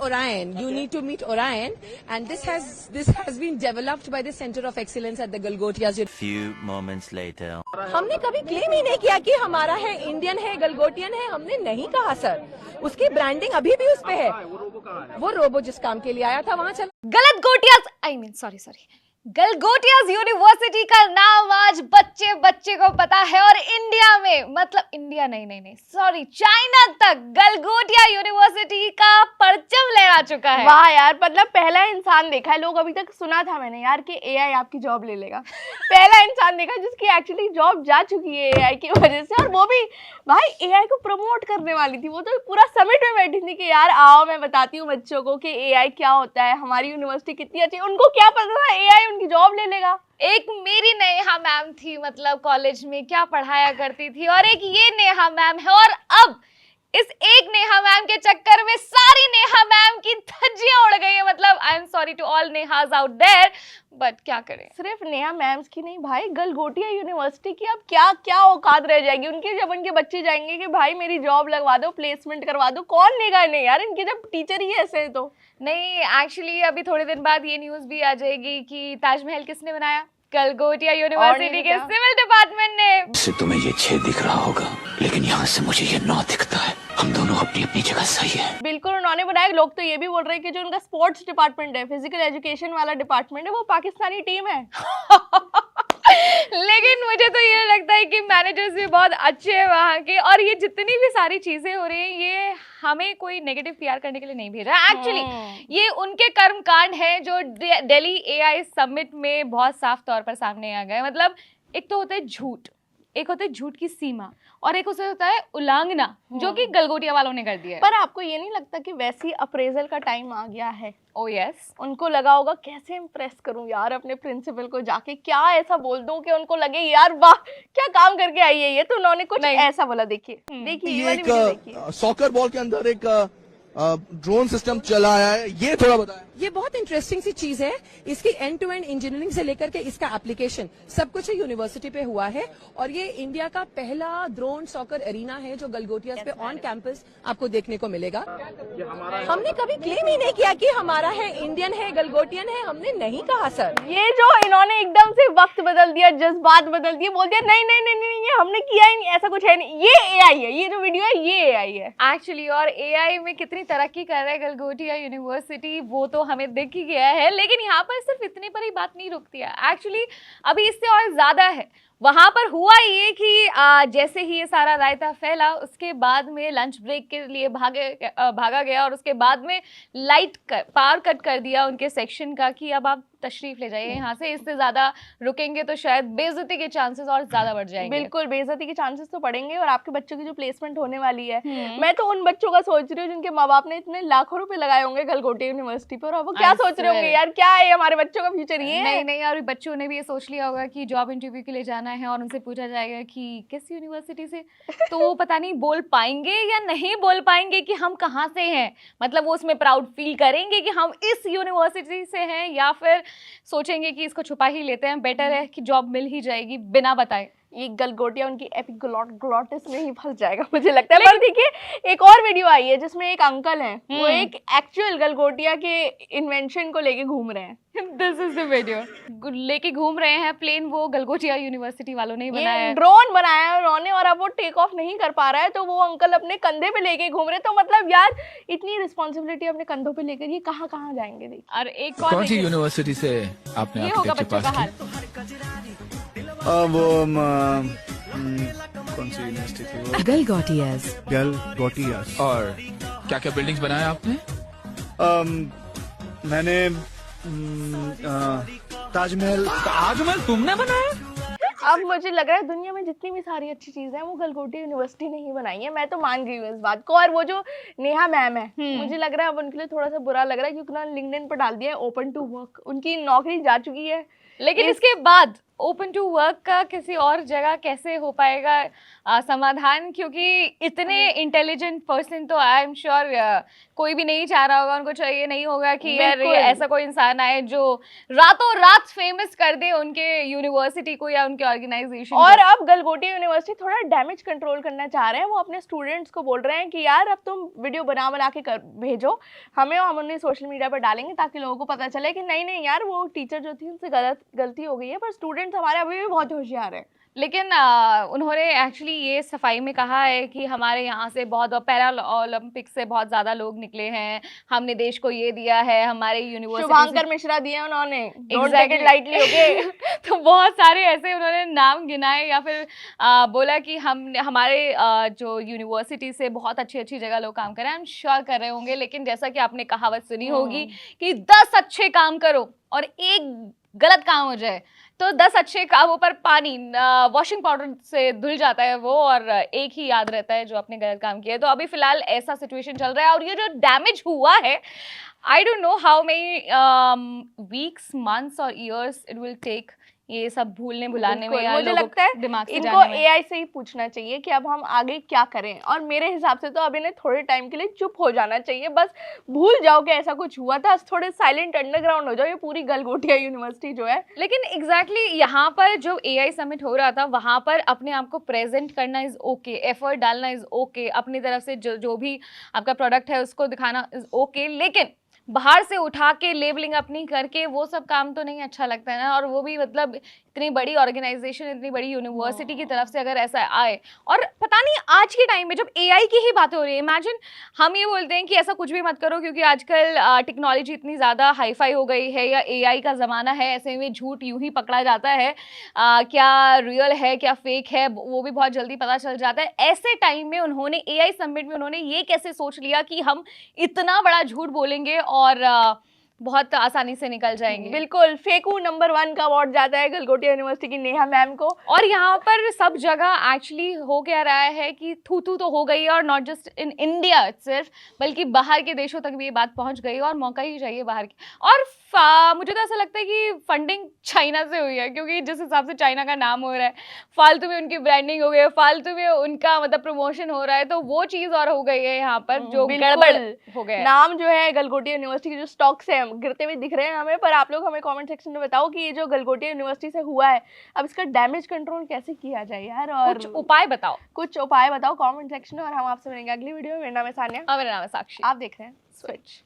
Orion. You need to meet Orion, and this has been developed by the Center of Excellence at the Galgotias. Few moments later. हमने कभी claim ही नहीं किया कि हमारा है, Indian है, गलगोटियन है, हमने नहीं कहा सर। उसकी ब्रांडिंग अभी भी उस पे है। वो रोबो जिस काम के लिए आया था वहाँ चला। गलत गोटियाज सॉरी गलगोटियाज यूनिवर्सिटी का नाम आज बच्चे बच्चे को पता है, और इंडिया में, मतलब इंडिया नहीं सॉरी, चाइना तक गलगोटिया यूनिवर्सिटी का परचम लहरा चुका है। वाह यार, मतलब पहला इंसान देखा है, लोग अभी तक सुना था मैंने यार कि एआई आपकी जॉब ले लेगा। पहला इंसान देखा जिसकी एक्चुअली जॉब जा चुकी है एआई की वजह से, और वो भी भाई एआई को प्रमोट करने वाली थी। वो तो पूरा समिट में बैठी थी कि यार आओ मैं बताती हूँ बच्चों को कि एआई क्या होता है, हमारी यूनिवर्सिटी कितनी अच्छी है। उनको क्या पता था एआई उनकी जॉब ले लेगा। एक मेरी नेहा मैम थी, मतलब कॉलेज में क्या पढ़ाया करती थी, और एक ये नेहा मैम है, और अब इस एक नेहा मैम के चक्कर में सारी नेहा मैम की धज्जियां उड़ गई है। मतलब I am sorry to all Nehas out there, but क्या करें। सिर्फ नेहा मैम्स की नहीं भाई, गलगोटिया यूनिवर्सिटी की अब क्या क्या औकात रह जाएगी उनके, जब उनके बच्चे जाएंगे कि भाई मेरी जॉब लगवा दो, प्लेसमेंट करवा दो, कौन लेगा इन्हें यार, इनके जब टीचर ही ऐसे तो नहीं। एक्चुअली अभी थोड़े दिन बाद ये न्यूज भी आ जाएगी कि ताजमहल किसने बनाया, गलगोटिया यूनिवर्सिटी के सिविल डिपार्टमेंट ने। से तुम्हें ये 6 दिख रहा होगा, लेकिन यहाँ से मुझे ये 9 दिखता है। हम दोनों अपनी अपनी जगह सही है। बिल्कुल उन्होंने बनाया। लोग तो ये भी बोल रहे हैं कि जो उनका स्पोर्ट्स डिपार्टमेंट है, फिजिकल एजुकेशन वाला डिपार्टमेंट है, वो पाकिस्तानी टीम है। लेकिन मुझे तो ये लगता है कि मैनेजर्स भी बहुत अच्छे हैं वहाँ के, और ये जितनी भी सारी चीजें हो रही हैं ये हमें कोई नेगेटिव पीआर करने के लिए नहीं भेज रहा है। एक्चुअली ये उनके कर्मकांड है जो दिल्ली एआई समिट में बहुत साफ तौर पर सामने आ गए। मतलब एक तो होता है झूठ, एक होता है झूठ की सीमा, और एक उसे होता है उल्लंघना, जो कि गलगोटिया वालों ने कर दिया है। पर आपको ये नहीं लगता कि वैसी अप्रेजल का टाइम आ गया है? ओ यस, उनको लगा होगा कैसे इम्प्रेस करूं यार अपने प्रिंसिपल को, जाके क्या ऐसा बोल दूं कि उनको लगे यार वाह क्या काम करके आई है ये। तो उन्होंने कुछ ऐसा बोला, देखिए ये वाली वीडियो देखिए। सॉकर बॉल के अंदर एक ड्रोन सिस्टम चला है, ये थोड़ा बताएं। ये बहुत इंटरेस्टिंग सी चीज है। इसकी एंड टू एंड इंजीनियरिंग से लेकर के इसका एप्लीकेशन सब कुछ यूनिवर्सिटी पे हुआ है, और ये इंडिया का पहला ड्रोन सॉकर एरिना है जो गलगोटिया पे ऑन कैंपस आपको देखने को मिलेगा। हमने कभी क्लेम ही नहीं किया कि हमारा है, इंडियन है, गलगोटियन है, हमने नहीं कहा सर। ये जो इन्होंने एकदम से वक्त बदल दिया, जज्बात बदल दिए, बोल दिया नहीं नहीं नहीं नहीं ये हमने किया ही नहीं, ऐसा कुछ है नहीं, ये एआई है, ये जो वीडियो है ये एआई है एक्चुअली। और एआई में कितनी तरक्की कर रहा है गलगोटिया यूनिवर्सिटी वो तो हमें दिख ही गया है, लेकिन यहाँ पर सिर्फ इतनी पर ही बात नहीं रुकती है। एक्चुअली अभी इससे और ज्यादा है। वहां पर हुआ ये कि जैसे ही ये सारा रायता फैला, उसके बाद में लंच ब्रेक के लिए भागा गया, और उसके बाद में पावर कट कर दिया उनके सेक्शन का कि अब आप तशरीफ ले जाइए यहाँ से, इससे ज्यादा रुकेंगे तो शायद बेइज्जती के चांसेस और ज्यादा बढ़ जाएंगे। बिल्कुल बेइज्जती के चांसेस तो बढ़ेंगे, और आपके बच्चों की जो प्लेसमेंट होने वाली है, मैं तो उन बच्चों का सोच रही हूँ जिनके माँ बाप ने इतने लाखों रुपए लगाए होंगे गलगोटिया यूनिवर्सिटी पर, और वो क्या सोच रहे होंगे यार क्या है हमारे बच्चों का फ्यूचर ये है। नहीं, और बच्चों ने भी ये सोच लिया होगा कि जॉब इंटरव्यू के लिए जाना है और उनसे पूछा जाएगा कि किस यूनिवर्सिटी से, तो वो पता नहीं बोल पाएंगे या नहीं बोल पाएंगे कि हम कहाँ से हैं। मतलब वो उसमें प्राउड फील करेंगे कि हम इस यूनिवर्सिटी से हैं, या फिर सोचेंगे कि इसको छुपा ही लेते हैं, बेटर है कि जॉब मिल ही जाएगी बिना बताए। ये गलगोटिया उनकी एपिग्लॉटिस में ही फंस जाएगा मुझे लगता है। पर देखिए एक और वीडियो आई है जिसमें एक अंकल हैं, वो एक एक्चुअल गलगोटिया के इन्वेंशन को लेके घूम रहे हैं। दिस इज द वीडियो, लेके घूम रहे हैं प्लेन, वो गलगोटिया यूनिवर्सिटी वालों ने बनाया है, ड्रोन बनाया है उन्होंने, और अब वो टेक ऑफ नहीं कर पा रहा है, तो वो अंकल अपने कंधे पे लेके घूम रहे हैं। तो मतलब यार इतनी रिस्पॉन्सिबिलिटी अपने कंधों पे लेकर ये कहाँ कहाँ जाएंगे। देखिए और एक कौन सी यूनिवर्सिटी से आपने ये होगा बच्चों का हाल। कौन सी यूनिवर्सिटी थी वो? गलगोटियाज। और क्या क्या बिल्डिंग्स बनाया आपने? मैंने ताजमहल तुमने बनाया? अब मुझे लग रहा है दुनिया में जितनी भी सारी अच्छी चीजें हैं वो गलगोटिया यूनिवर्सिटी ने ही बनाई है। मैं तो मान गई हूँ इस बात को। और वो जो नेहा मैम है, मुझे लग रहा है अब उनके लिए थोड़ा सा बुरा लग रहा है, क्योंकि उन्होंने लिंक्डइन पर डाल दिया है ओपन टू वर्क, उनकी नौकरी जा चुकी है। लेकिन इसके बाद ओपन टू वर्क का किसी और जगह कैसे हो पाएगा समाधान, क्योंकि इतने इंटेलिजेंट पर्सन तो आई एम श्योर कोई भी नहीं चाह रहा होगा, उनको चाहिए नहीं होगा कि यार ये ऐसा कोई इंसान आए जो रातों रात फेमस कर दे उनके यूनिवर्सिटी को या उनके ऑर्गेनाइजेशन। और अब गलगोटिया यूनिवर्सिटी थोड़ा डैमेज कंट्रोल करना चाह रहे हैं। वो अपने स्टूडेंट्स को बोल रहे हैं कि यार अब तुम वीडियो बना बना के भेजो हमें, और हम उन्हें सोशल मीडिया पर डालेंगे ताकि लोगों को पता चले कि नहीं नहीं यार वो टीचर जो थी उनसे गलती हो गई है, पर स्टूडेंट्स हमारे अभी भी बहुत होशियार है। लेकिन उन्होंने एक्चुअली ये सफाई में कहा है कि हमारे यहाँ से बहुत पैरा ओलंपिक से बहुत ज़्यादा लोग निकले हैं, हमने देश को ये दिया है, हमारे यूनिवर्सिटी शुभांकर मिश्रा दिए उन्होंने, don't take it lightly, okay. तो बहुत सारे ऐसे उन्होंने नाम गिनाए या फिर बोला कि हमारे जो यूनिवर्सिटी से बहुत अच्छी अच्छी जगह लोग काम कर रहे हैं। आई एम श्योर कर रहे होंगे, लेकिन जैसा कि आपने कहावत सुनी होगी कि 10 अच्छे काम करो और एक गलत काम हो जाए तो 10 अच्छे कामों पर पानी वॉशिंग पाउडर से धुल जाता है वो, और एक ही याद रहता है जो आपने गलत काम किया है। तो अभी फिलहाल ऐसा सिचुएशन चल रहा है, और ये जो डैमेज हुआ है I don't know how many weeks, months और ईयर्स इट विल टेक ये सब भूलने भुलाने में। मुझे लगता है दिमाग से इनको एआई से ही पूछना चाहिए कि अब हम आगे क्या करें, और मेरे हिसाब से तो अब इन्हें थोड़े टाइम के लिए चुप हो जाना चाहिए, बस भूल जाओ कि ऐसा कुछ हुआ था, थोड़े साइलेंट अंडरग्राउंड हो जाओ ये पूरी गलगोटिया यूनिवर्सिटी जो है। लेकिन एग्जैक्टली यहाँ पर जो एआई समिट हो रहा था वहाँ पर अपने आप को प्रेजेंट करना इज ओके, एफर्ट डालना इज ओके, अपनी तरफ से जो भी आपका प्रोडक्ट है उसको दिखाना इज ओके, लेकिन बाहर से उठा के लेबलिंग अपनी करके वो सब काम तो नहीं अच्छा लगता है ना। और वो भी मतलब इतनी बड़ी ऑर्गेनाइजेशन, इतनी बड़ी यूनिवर्सिटी की तरफ से अगर ऐसा आए, और पता नहीं आज के टाइम में जब एआई की ही बातें हो रही है, इमेजिन हम ये बोलते हैं कि ऐसा कुछ भी मत करो क्योंकि आजकल टेक्नोलॉजी इतनी ज़्यादा हाईफाई हो गई है या एआई का ज़माना है, ऐसे में झूठ यूं ही पकड़ा जाता है, क्या रियल है क्या फेक है वो भी बहुत जल्दी पता चल जाता है। ऐसे टाइम में उन्होंने एआई समिट में उन्होंने ये कैसे सोच लिया कि हम इतना बड़ा झूठ बोलेंगे और बहुत आसानी से निकल जाएंगे। बिल्कुल, फेकू नंबर 1 का अवार्ड जाता है गलगोटिया यूनिवर्सिटी की नेहा मैम को। और यहाँ पर सब जगह एक्चुअली हो क्या रहा है कि थू थू तो हो गई है, और नॉट जस्ट इन इंडिया सिर्फ, बल्कि बाहर के देशों तक भी ये बात पहुँच गई है, और मौका ही चाहिए बाहर की। और मुझे तो ऐसा लगता है कि फंडिंग चाइना से हुई है, क्योंकि जिस हिसाब से चाइना का नाम हो रहा है, फालतू में उनकी ब्रांडिंग हो गई है, फालतू में उनका मतलब प्रमोशन हो रहा है, तो वो चीज़ और हो गई है यहाँ पर जो गड़बड़ हो गया है। नाम जो है गलगोटिया यूनिवर्सिटी के जो स्टॉक्स हैं गिरते हुए दिख रहे हैं हमें, पर आप लोग हमें कमेंट सेक्शन में बताओ कि ये जो गलगोटिया यूनिवर्सिटी से हुआ है अब इसका डैमेज कंट्रोल कैसे किया जाए यार, और कुछ उपाय बताओ, कुछ उपाय बताओ कमेंट सेक्शन में। और हम आपसे मिलेंगे अगली वीडियो में। मेरा नाम है सान्या और मेरा नाम है साक्षी, आप देख रहे हैं स्विच।